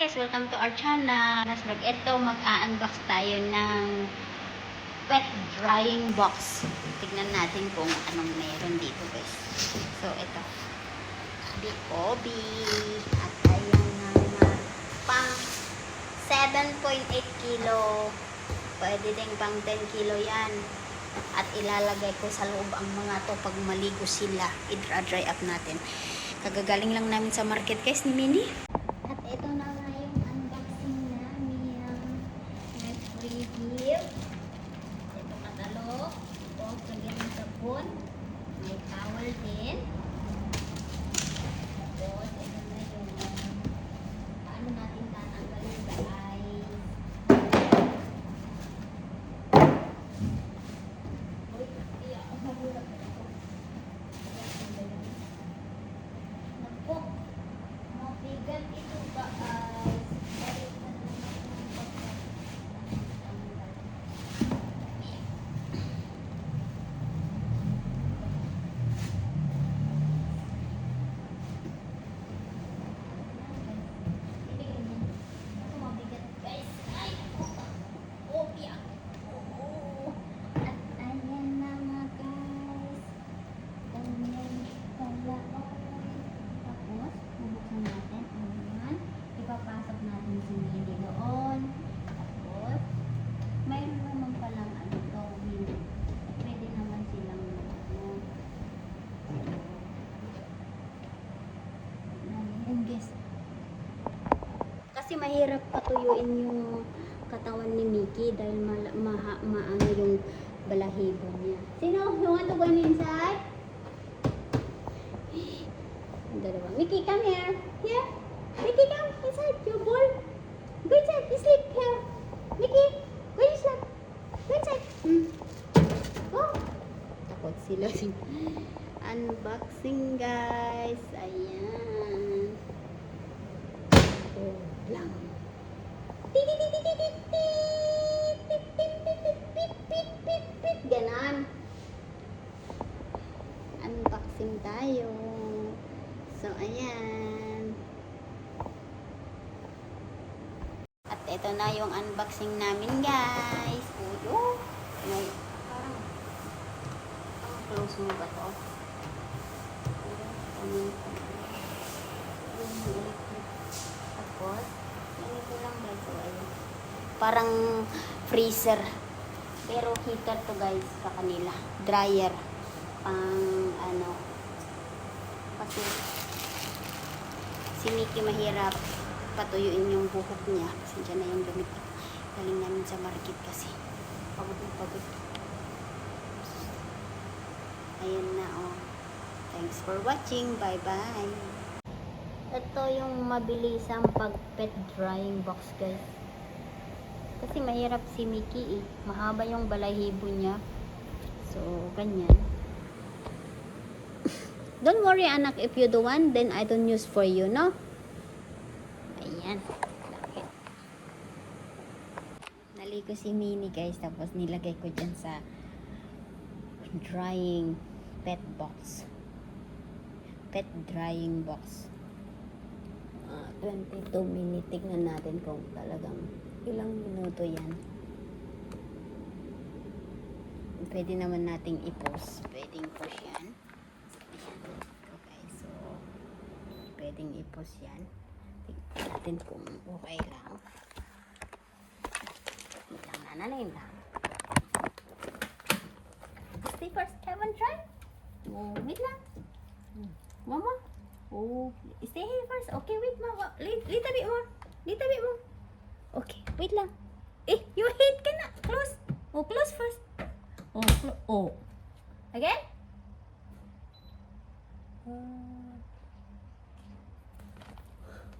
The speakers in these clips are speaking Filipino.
guys! Welcome to our channel. Vlog. Ito, mag-unbox tayo ng wet drying box. Tignan natin kung anong meron dito guys. So, ito. Bikobi. At ayan na pang 7.8 kilo. Pwede din pang 10 kilo yan. At ilalagay ko sa loob ang mga to pag maligo sila. I-dry up natin. Kagagaling lang namin sa market guys ni Minnie. At ito na nga yung unboxing namin. May free gift. Ito katalog. Ito, lagyan ng sabon. May towel din. Tapos, ito na yung paano natin tatanggalin guys. Uy, hindi ako mahulap na ito. Naku, mabigat ito guys. Ipapasok natin si Minnie doon. Tapos, mayroon naman palang ano to, window. Pwede naman silang ano, guys. Kasi mahirap patuyuin yung katawan ni Mickey dahil maano yung balahibo niya. Sino? You want to go inside? Ang dalawa. Mickey, come here. Here. Mickey, come inside. Your ball. Go inside. You sleep here. Mickey, go you sleep. Go inside. Go. Takot sila. Unboxing guys. Ayan. Oh, lang. Ganon. Unboxing tayo. So, ayan. At ito na yung unboxing namin, guys. Uyo. Parang close mo ba to? Tapos, ganito lang, guys. So, ayan. Parang freezer. Pero heater to, guys, sa kanila. Dryer. Pang, ano. Kasi, si Mickey mahirap patuyuin yung buhok niya kasi dyan na yung gamit ko. Galing namin sa market kasi pagod na pagod. Ayan na oh. Thanks for watching. Bye bye. Ito yung mabilisang pag pet drying box guys. Kasi mahirap si Mickey eh. Mahaba yung balahibo niya. So ganyan. Don't worry anak, if you do one, then I don't use for you, no? Ayan. Naligo si Minnie guys, tapos nilagay ko dyan sa drying pet box. Pet drying box. 22 minutes. Tignan natin kung talagang ilang minuto yan. Pwede naman nating i-post. Pwedeng push yan. Okay, so pwedeng i-post yan. Tignan natin kung okay lang. Nananayin lang. Stay first, Kevin, try. Oh, wait lang. Mama. Oh, stay here first. Okay, wait, mama. Little bit more. Little bit more. Okay, wait lang. Eh, your head ka na. Close. Oh, close first. Oh. Again?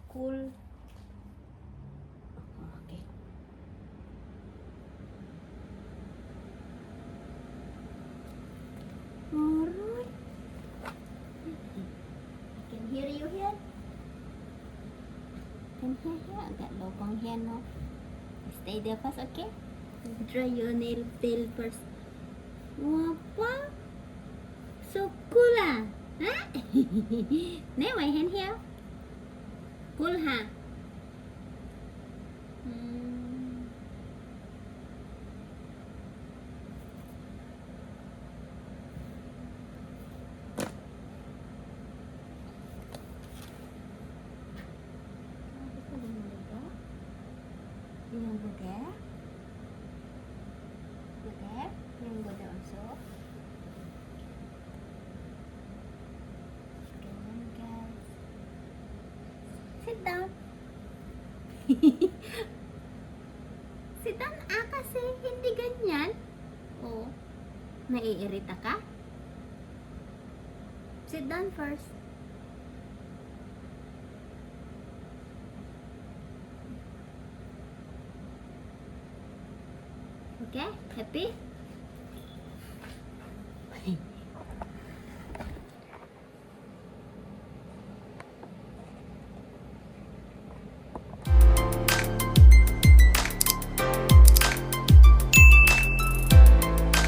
Cool. Okay. Alright. I can hear you here. Can hear here. Agak lubang here, no? Stay there first, okay? Dry your tail first. Wapa? So cool ah. Huh? Now my hand here. Pull ha. Yung bude. Bude. Yung bude also. Ganyan, guys. Sit down. Sit down kasi hindi ganyan. Oh. Naiirita ka? Sit down first. Okay? Happy?